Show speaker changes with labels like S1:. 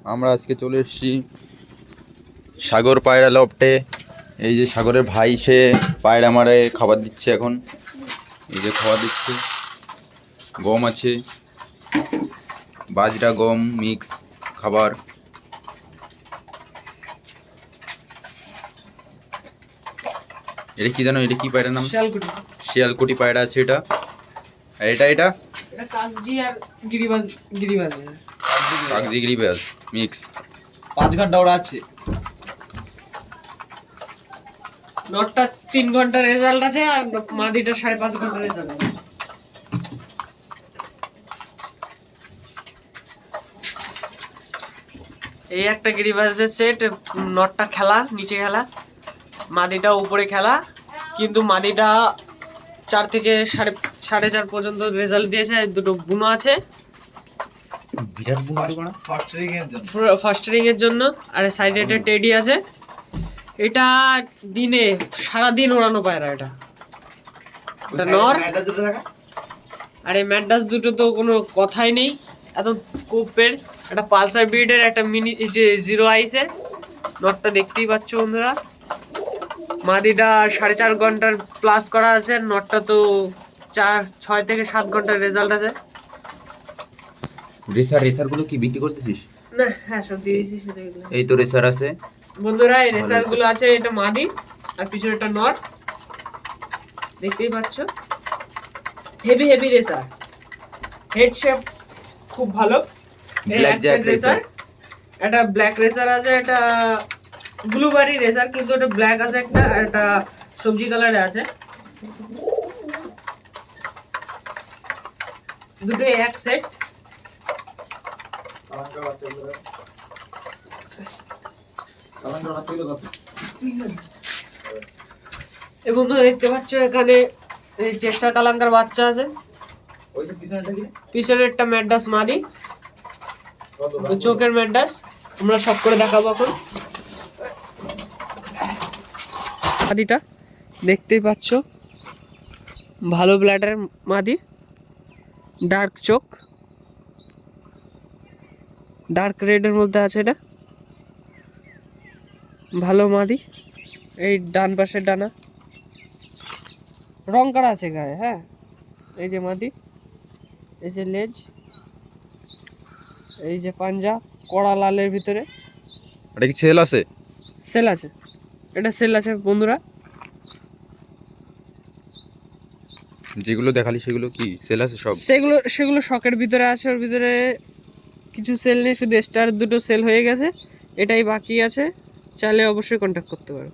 S1: আমরা আজকে চলে এসেছি সাগর পায়রা লফটে। এই যে সাগরের ভাই, সে পায়রা মারে খাবার দিচ্ছে এখন। এই যে খাবার দিচ্ছে, গম আছে, বাজরা গম মিক্স খাবার। এটা কি জানো, এটা কি পায়রার নাম?
S2: শিয়ালকুটি।
S1: শিয়ালকুটি পায়রা আছে এটা। আর এটা
S2: এটা কাগজি আর গিরিবাজ
S1: কাগজি গিরিবাজ মিক্স।
S3: 5 ঘন্টা ওরা আছে।
S2: নটটা 3 ঘন্টা রেজাল্ট আছে আর মাদিটা 5.5 ঘন্টা রেজাল্ট আছে। এই একটা গিরিবাজের সেট, নটটা খেলা নিচে খেলা, মাদিটা উপরে খেলা। কিন্তু মাদিটা 4 থেকে 4.5 পর্যন্ত রেজাল্ট দিয়েছে। দুটো বুনো আছে
S1: বিরাট
S2: ফাস্টারিং এর জন্য, আর সাইডে একটা টেডি আছে। এটা দিনে সারাদিন ওড়ানো পায়রা। এটা নর। আর এই ম্যাডাস দুটো তো কোনো কথাই নেই, এত কোপের। একটা পালসার ব্রিডের একটা মিনি যে 0 আইসের নটটা দেখতেই পাচ্ছ বন্ধুরা। মাদিটা 4.5 ঘন্টার প্লাস করা আছে, নটটা তো 6 থেকে 7 ঘন্টার রেজাল্ট আছে।
S1: রেসার গুলো কি বিক্রি করতেছিস?
S2: না, হ্যাঁ সব দিয়ে দিয়েছি সেটা।
S1: এই তো রেসার আছে
S2: বন্ধুরা, এই রেসার গুলো আছে। এটা মাদি আর পিছনে একটা নট দেখতেই পাচ্ছ। হেভি রেসার, হেড শেপ খুব ভালো।
S1: Black Jack racer.
S2: এটা ব্ল্যাক রেসার আছে, এটা ব্লুবেরি রেসার, কিন্তু এটা ব্ল্যাক আছে একটা, আর এটা সবজি কালারে আছে। দুটো এক সেট। এই বন্ধুরা দেখতে পাচ্ছ এখানে এই চেষ্টা কালাঙ্কার বাচ্চা আছে। পিছনে একটা ম্যাডাস মাদি, চোখের ম্যাডাস। আমরা সব করে দেখাবো এখন। মাদিটা দেখতেই পাচ্ছ, ভালো ব্লাডের মাদি, ডার্ক চোখ, ডার্ক রেডের মধ্যে আছে। এটা ভালো মাদি। এই ডান পাশের ডানা রং করা আছে গায়ে। হ্যাঁ, এই যে মাদি, এই যে লেজ, এই যে পাঞ্জা কড়া লালের ভিতরে।
S1: এটা কি সেল আছে?
S2: সেল আছে, এটা সেল আছে বন্ধুরা।
S1: যেগুলো দেখালি সেগুলো কি সেল আছে সব?
S2: সেগুলো শখের ভিতরে আছে, ওর ভিতরে কিছু সেল নেই, শুধু স্টার দুটো সেল হয়ে গেছে, এটাই বাকি আছে। চাইলে অবশ্যই কন্ট্যাক্ট করতে পারো।